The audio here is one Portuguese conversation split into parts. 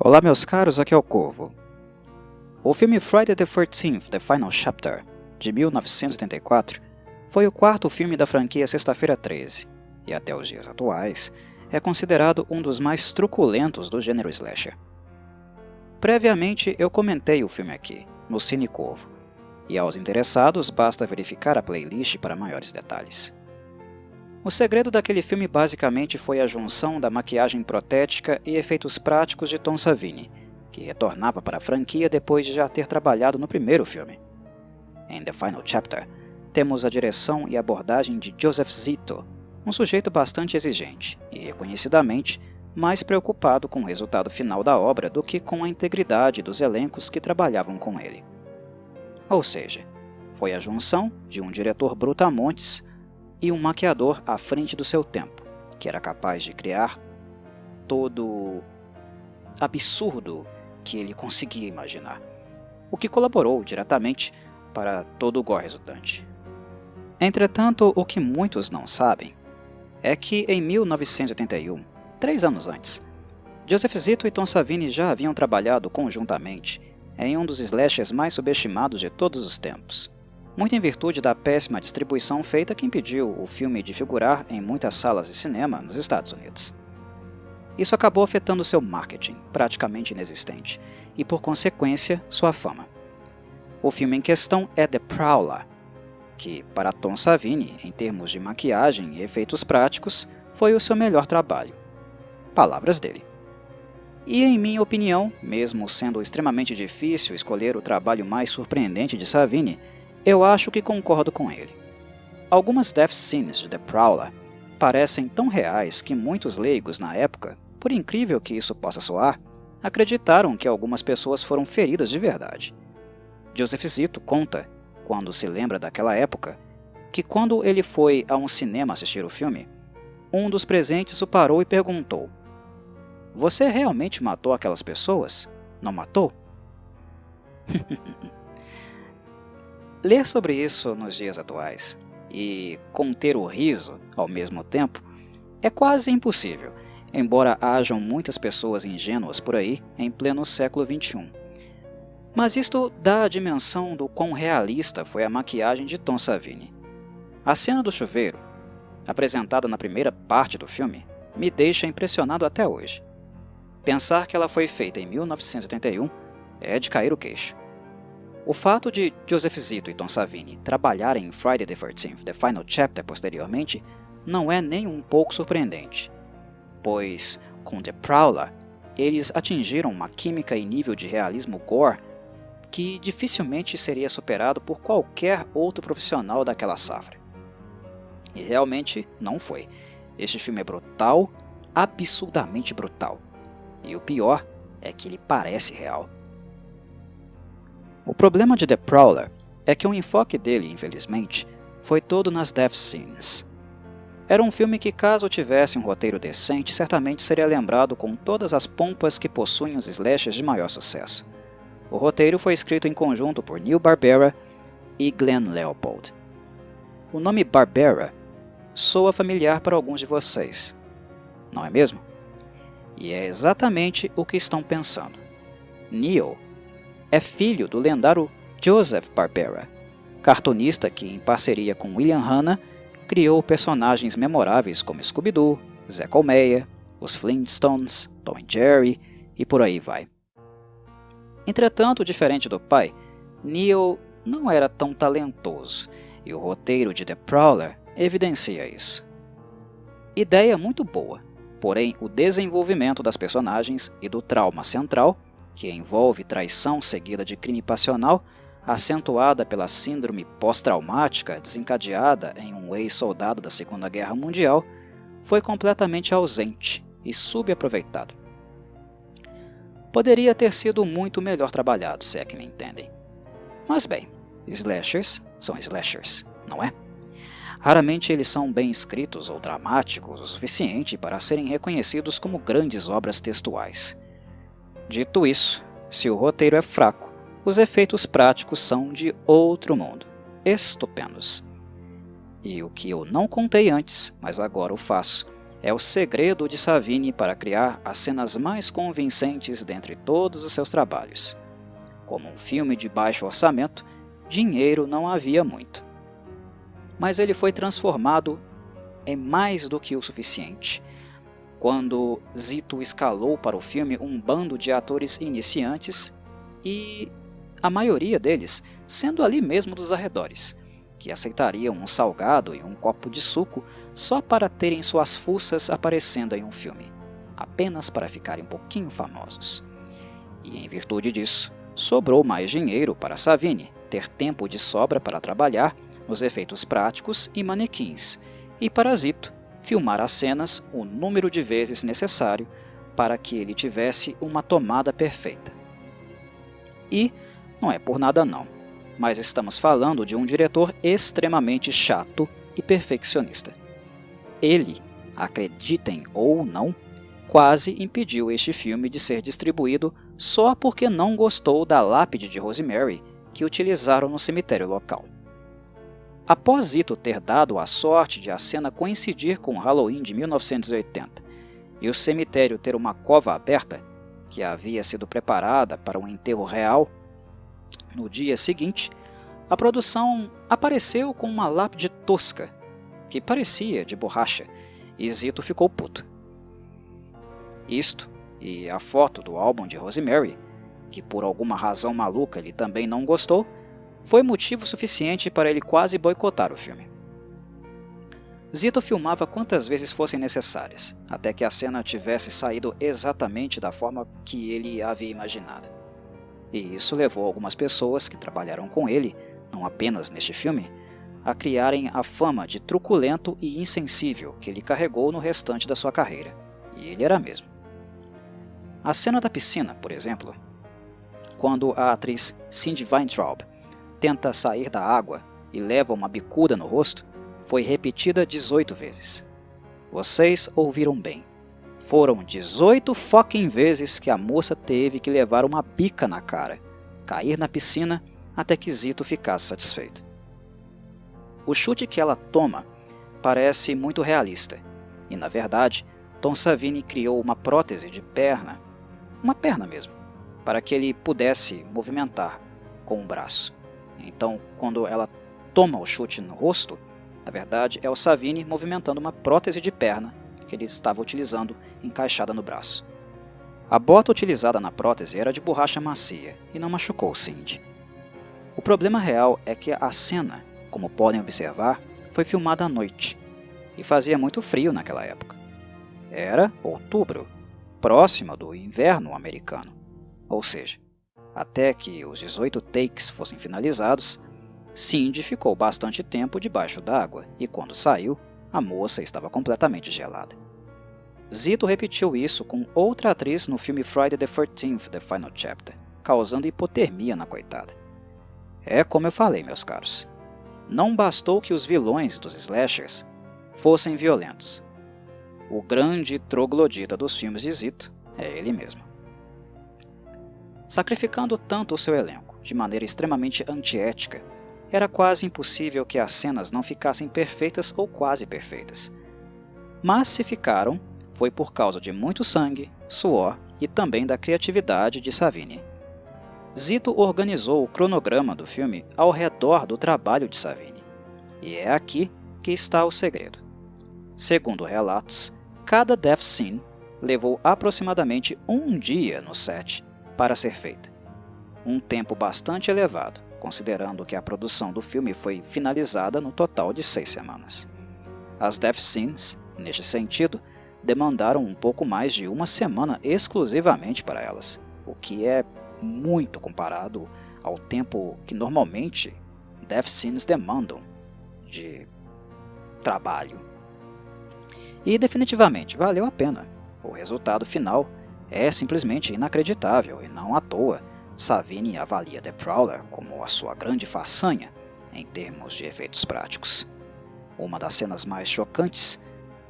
Olá meus caros, aqui é o Corvo. O filme Friday the 13th, The Final Chapter, de 1984, foi o quarto filme da franquia Sexta-feira 13, e até os dias atuais, é considerado um dos mais truculentos do gênero slasher. Previamente eu comentei o filme aqui, no Cine Corvo, e aos interessados basta verificar a playlist para maiores detalhes. O segredo daquele filme basicamente foi a junção da maquiagem protética e efeitos práticos de Tom Savini, que retornava para a franquia depois de já ter trabalhado no primeiro filme. Em The Final Chapter, temos a direção e abordagem de Joseph Zito, um sujeito bastante exigente e, reconhecidamente, mais preocupado com o resultado final da obra do que com a integridade dos elencos que trabalhavam com ele. Ou seja, foi a junção de um diretor brutamontes e um maquiador à frente do seu tempo, que era capaz de criar todo o absurdo que ele conseguia imaginar, o que colaborou diretamente para todo o gore resultante. Entretanto, o que muitos não sabem é que em 1981, 3 anos antes, Joseph Zito e Tom Savini já haviam trabalhado conjuntamente em um dos slashers mais subestimados de todos os tempos, muito em virtude da péssima distribuição feita que impediu o filme de figurar em muitas salas de cinema nos Estados Unidos. Isso acabou afetando seu marketing, praticamente inexistente, e por consequência, sua fama. O filme em questão é The Prowler, que, para Tom Savini, em termos de maquiagem e efeitos práticos, foi o seu melhor trabalho. Palavras dele. E em minha opinião, mesmo sendo extremamente difícil escolher o trabalho mais surpreendente de Savini, eu acho que concordo com ele. Algumas death scenes de The Prowler parecem tão reais que muitos leigos na época, por incrível que isso possa soar, acreditaram que algumas pessoas foram feridas de verdade. Joseph Zito conta, quando se lembra daquela época, que quando ele foi a um cinema assistir o filme, um dos presentes o parou e perguntou: "Você realmente matou aquelas pessoas? Não matou?" Ler sobre isso nos dias atuais e conter o riso ao mesmo tempo é quase impossível, embora hajam muitas pessoas ingênuas por aí em pleno século XXI. Mas isto dá a dimensão do quão realista foi a maquiagem de Tom Savini. A cena do chuveiro, apresentada na primeira parte do filme, me deixa impressionado até hoje. Pensar que ela foi feita em 1981 é de cair o queixo. O fato de Joseph Zito e Tom Savini trabalharem em Friday the 13th, The Final Chapter posteriormente, não é nem um pouco surpreendente, pois, com The Prowler, eles atingiram uma química e nível de realismo gore que dificilmente seria superado por qualquer outro profissional daquela safra. E realmente não foi. Este filme é brutal, absurdamente brutal. E o pior é que ele parece real. O problema de The Prowler é que o enfoque dele, infelizmente, foi todo nas death scenes. Era um filme que, caso tivesse um roteiro decente, certamente seria lembrado com todas as pompas que possuem os slashers de maior sucesso. O roteiro foi escrito em conjunto por Neil Barbera e Glenn Leopold. O nome Barbera soa familiar para alguns de vocês, não é mesmo? E é exatamente o que estão pensando. Neil é filho do lendário Joseph Barbera, cartunista que, em parceria com William Hanna, criou personagens memoráveis como Scooby-Doo, Zé Colmeia, os Flintstones, Tom e Jerry e por aí vai. Entretanto, diferente do pai, Neil não era tão talentoso, e o roteiro de The Prowler evidencia isso. Ideia muito boa, porém o desenvolvimento das personagens e do trauma central, que envolve traição seguida de crime passional, acentuada pela síndrome pós-traumática desencadeada em um ex-soldado da Segunda Guerra Mundial, foi completamente ausente e subaproveitado. Poderia ter sido muito melhor trabalhado, se é que me entendem. Mas bem, slashers são slashers, não é? Raramente eles são bem escritos ou dramáticos o suficiente para serem reconhecidos como grandes obras textuais. Dito isso, se o roteiro é fraco, os efeitos práticos são de outro mundo, estupendos. E o que eu não contei antes, mas agora o faço, é o segredo de Savini para criar as cenas mais convincentes dentre todos os seus trabalhos. Como um filme de baixo orçamento, dinheiro não havia muito. Mas ele foi transformado em mais do que o suficiente, quando Zito escalou para o filme um bando de atores iniciantes e a maioria deles sendo ali mesmo dos arredores, que aceitariam um salgado e um copo de suco só para terem suas fuças aparecendo em um filme, apenas para ficarem um pouquinho famosos. E em virtude disso, sobrou mais dinheiro para Savini ter tempo de sobra para trabalhar nos efeitos práticos e manequins, e para Zito filmar as cenas o número de vezes necessário para que ele tivesse uma tomada perfeita. E não é por nada não, mas estamos falando de um diretor extremamente chato e perfeccionista. Ele, acreditem ou não, quase impediu este filme de ser distribuído só porque não gostou da lápide de Rosemary que utilizaram no cemitério local. Após Zito ter dado a sorte de a cena coincidir com o Halloween de 1980 e o cemitério ter uma cova aberta, que havia sido preparada para um enterro real, no dia seguinte, a produção apareceu com uma lápide tosca, que parecia de borracha, e Zito ficou puto. Isto, e a foto do álbum de Rosemary, que por alguma razão maluca ele também não gostou, foi motivo suficiente para ele quase boicotar o filme. Zito filmava quantas vezes fossem necessárias, até que a cena tivesse saído exatamente da forma que ele havia imaginado. E isso levou algumas pessoas que trabalharam com ele, não apenas neste filme, a criarem a fama de truculento e insensível que ele carregou no restante da sua carreira. E ele era mesmo. A cena da piscina, por exemplo, quando a atriz Cindy Weintraub tenta sair da água e leva uma bicuda no rosto, foi repetida 18 vezes. Vocês ouviram bem. Foram 18 fucking vezes que a moça teve que levar uma bica na cara, cair na piscina até que Zito ficasse satisfeito. O chute que ela toma parece muito realista, e na verdade, Tom Savini criou uma prótese de perna, uma perna mesmo, para que ele pudesse movimentar com o braço. Então, quando ela toma o chute no rosto, na verdade é o Savini movimentando uma prótese de perna que ele estava utilizando encaixada no braço. A bota utilizada na prótese era de borracha macia e não machucou Cindy. O problema real é que a cena, como podem observar, foi filmada à noite e fazia muito frio naquela época. Era outubro, próximo do inverno americano, ou seja, até que os 18 takes fossem finalizados, Cindy ficou bastante tempo debaixo d'água e quando saiu, a moça estava completamente gelada. Zito repetiu isso com outra atriz no filme Friday the 13th, The Final Chapter, causando hipotermia na coitada. É como eu falei, meus caros. Não bastou que os vilões dos slashers fossem violentos. O grande troglodita dos filmes de Zito é ele mesmo. Sacrificando tanto o seu elenco, de maneira extremamente antiética, era quase impossível que as cenas não ficassem perfeitas ou quase perfeitas. Mas se ficaram, foi por causa de muito sangue, suor e também da criatividade de Savini. Zito organizou o cronograma do filme ao redor do trabalho de Savini. E é aqui que está o segredo. Segundo relatos, cada death scene levou aproximadamente um dia no set para ser feita. Um tempo bastante elevado, considerando que a produção do filme foi finalizada no total de 6 semanas. As death scenes, neste sentido, demandaram um pouco mais de uma semana exclusivamente para elas, o que é muito comparado ao tempo que normalmente death scenes demandam de trabalho. E definitivamente valeu a pena. O resultado final é simplesmente inacreditável e não à toa Savini avalia The Prowler como a sua grande façanha em termos de efeitos práticos. Uma das cenas mais chocantes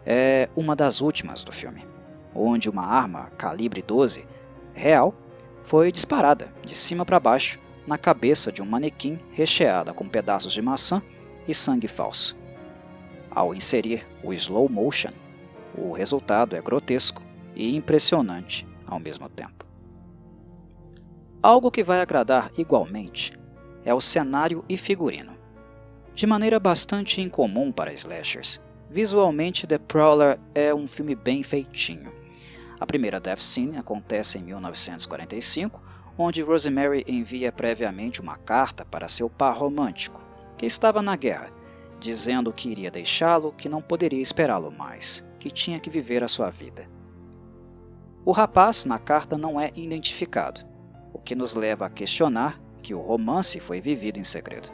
é uma das últimas do filme, onde uma arma calibre 12 real foi disparada de cima para baixo na cabeça de um manequim recheada com pedaços de maçã e sangue falso. Ao inserir o slow motion, o resultado é grotesco e impressionante ao mesmo tempo. Algo que vai agradar igualmente é o cenário e figurino. De maneira bastante incomum para slashers, visualmente The Prowler é um filme bem feitinho. A primeira death scene acontece em 1945, onde Rosemary envia previamente uma carta para seu par romântico, que estava na guerra, dizendo que iria deixá-lo, que não poderia esperá-lo mais, que tinha que viver a sua vida. O rapaz na carta não é identificado, o que nos leva a questionar que o romance foi vivido em segredo.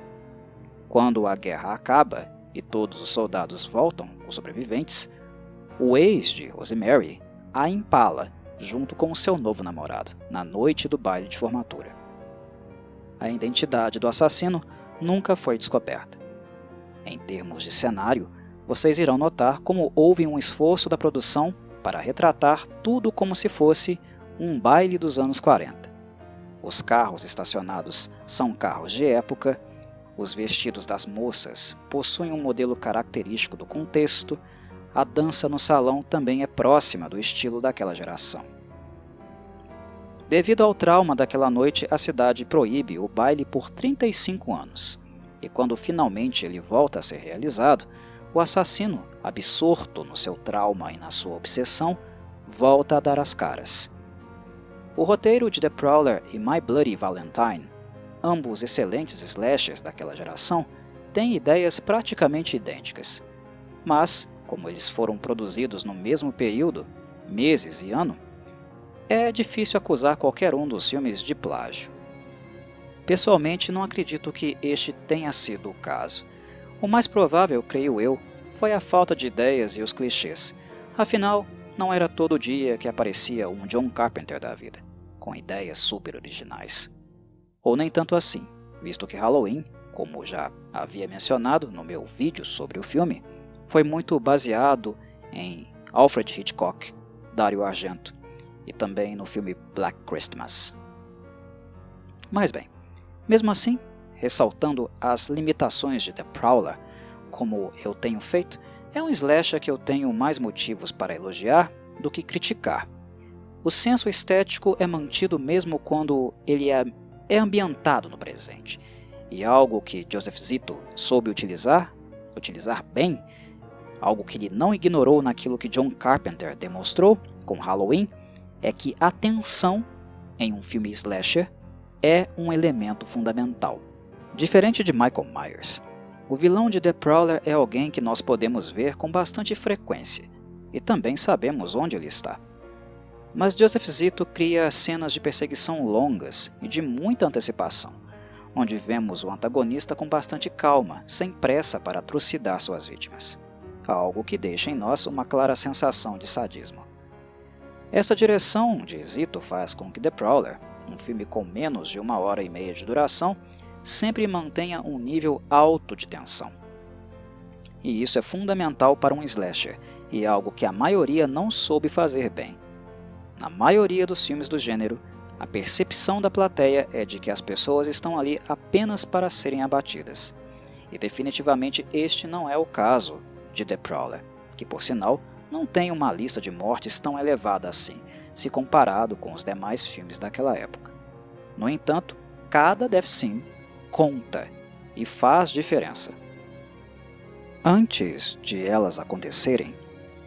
Quando a guerra acaba e todos os soldados voltam, os sobreviventes, o ex de Rosemary a empala junto com seu novo namorado, na noite do baile de formatura. A identidade do assassino nunca foi descoberta. Em termos de cenário, vocês irão notar como houve um esforço da produção para retratar tudo como se fosse um baile dos anos 40. Os carros estacionados são carros de época, os vestidos das moças possuem um modelo característico do contexto, a dança no salão também é próxima do estilo daquela geração. Devido ao trauma daquela noite, a cidade proíbe o baile por 35 anos, e quando finalmente ele volta a ser realizado, o assassino, absorto no seu trauma e na sua obsessão, volta a dar as caras. O roteiro de The Prowler e My Bloody Valentine, ambos excelentes slashers daquela geração, têm ideias praticamente idênticas, mas, como eles foram produzidos no mesmo período, meses e ano, é difícil acusar qualquer um dos filmes de plágio. Pessoalmente, não acredito que este tenha sido o caso. O mais provável, creio eu, foi a falta de ideias e os clichês. Afinal, não era todo dia que aparecia um John Carpenter da vida, com ideias super originais. Ou nem tanto assim, visto que Halloween, como já havia mencionado no meu vídeo sobre o filme, foi muito baseado em Alfred Hitchcock, Dario Argento, e também no filme Black Christmas. Mas bem, mesmo assim, ressaltando as limitações de The Prowler, como eu tenho feito, é um slasher que eu tenho mais motivos para elogiar do que criticar. O senso estético é mantido mesmo quando ele é ambientado no presente, e algo que Joseph Zito soube utilizar bem, algo que ele não ignorou naquilo que John Carpenter demonstrou com Halloween, é que a tensão em um filme slasher é um elemento fundamental. Diferente de Michael Myers, o vilão de The Prowler é alguém que nós podemos ver com bastante frequência, e também sabemos onde ele está. Mas Joseph Zito cria cenas de perseguição longas e de muita antecipação, onde vemos o antagonista com bastante calma, sem pressa para trucidar suas vítimas, algo que deixa em nós uma clara sensação de sadismo. Essa direção de Zito faz com que The Prowler, um filme com menos de 1h30 de duração, sempre mantenha um nível alto de tensão. E isso é fundamental para um slasher, e algo que a maioria não soube fazer bem. Na maioria dos filmes do gênero, a percepção da plateia é de que as pessoas estão ali apenas para serem abatidas. E definitivamente este não é o caso de The Prowler, que por sinal não tem uma lista de mortes tão elevada assim, se comparado com os demais filmes daquela época. No entanto, cada death scene conta e faz diferença. Antes de elas acontecerem,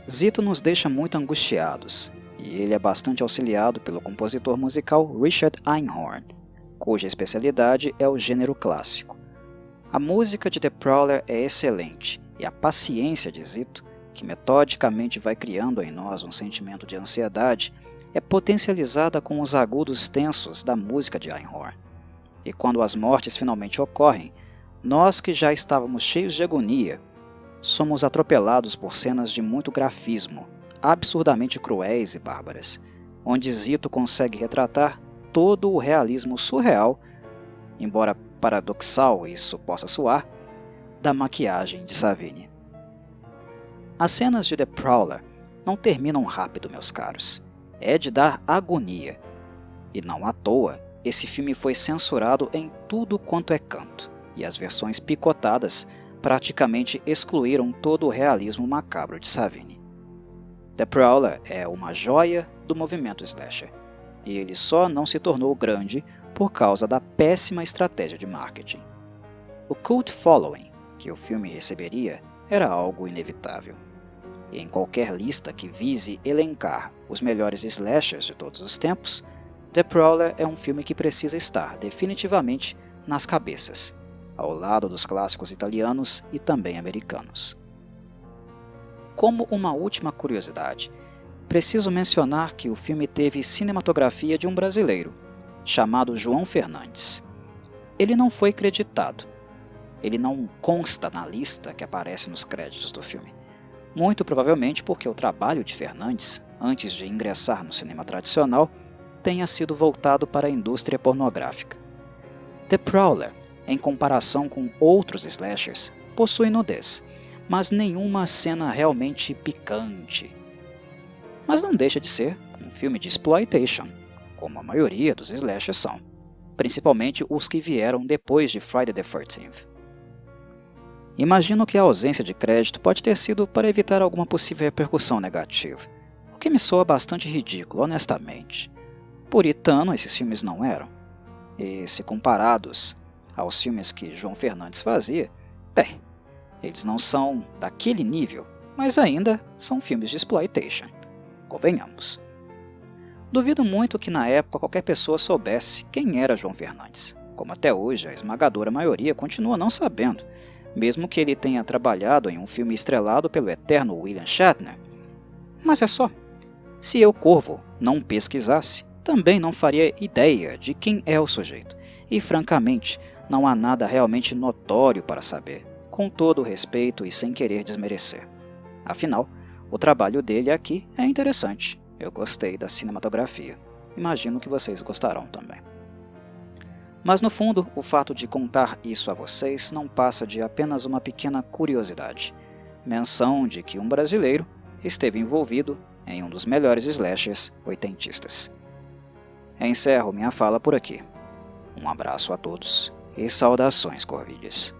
Zito nos deixa muito angustiados, e ele é bastante auxiliado pelo compositor musical Richard Einhorn, cuja especialidade é o gênero clássico. A música de The Prowler é excelente, e a paciência de Zito, que metodicamente vai criando em nós um sentimento de ansiedade, é potencializada com os agudos tensos da música de Einhorn. E quando as mortes finalmente ocorrem, nós que já estávamos cheios de agonia, somos atropelados por cenas de muito grafismo, absurdamente cruéis e bárbaras, onde Zito consegue retratar todo o realismo surreal, embora paradoxal isso possa soar, da maquiagem de Savini. As cenas de The Prowler não terminam rápido, meus caros. É de dar agonia. E não à toa, esse filme foi censurado em tudo quanto é canto, e as versões picotadas praticamente excluíram todo o realismo macabro de Savini. The Prowler é uma joia do movimento slasher, e ele só não se tornou grande por causa da péssima estratégia de marketing. O cult following que o filme receberia era algo inevitável, e em qualquer lista que vise elencar os melhores slashers de todos os tempos, The Prowler é um filme que precisa estar definitivamente nas cabeças, ao lado dos clássicos italianos e também americanos. Como uma última curiosidade, preciso mencionar que o filme teve cinematografia de um brasileiro, chamado João Fernandes. Ele não foi creditado. Ele não consta na lista que aparece nos créditos do filme. Muito provavelmente porque o trabalho de Fernandes, antes de ingressar no cinema tradicional, tenha sido voltado para a indústria pornográfica. The Prowler, em comparação com outros slashers, possui nudez, mas nenhuma cena realmente picante. Mas não deixa de ser um filme de exploitation, como a maioria dos slashers são, principalmente os que vieram depois de Friday the 13th. Imagino que a ausência de crédito pode ter sido para evitar alguma possível repercussão negativa, o que me soa bastante ridículo, honestamente. Puritano esses filmes não eram, e se comparados aos filmes que João Fernandes fazia, bem, eles não são daquele nível, mas ainda são filmes de exploitation, convenhamos. Duvido muito que na época qualquer pessoa soubesse quem era João Fernandes, como até hoje a esmagadora maioria continua não sabendo, mesmo que ele tenha trabalhado em um filme estrelado pelo eterno William Shatner. Mas é só. Se eu, Corvo, não pesquisasse, também não faria ideia de quem é o sujeito, e francamente, não há nada realmente notório para saber, com todo o respeito e sem querer desmerecer. Afinal, o trabalho dele aqui é interessante, eu gostei da cinematografia, imagino que vocês gostarão também. Mas no fundo, o fato de contar isso a vocês não passa de apenas uma pequena curiosidade, menção de que um brasileiro esteve envolvido em um dos melhores slashers oitentistas. Encerro minha fala por aqui. Um abraço a todos e saudações, Corvides.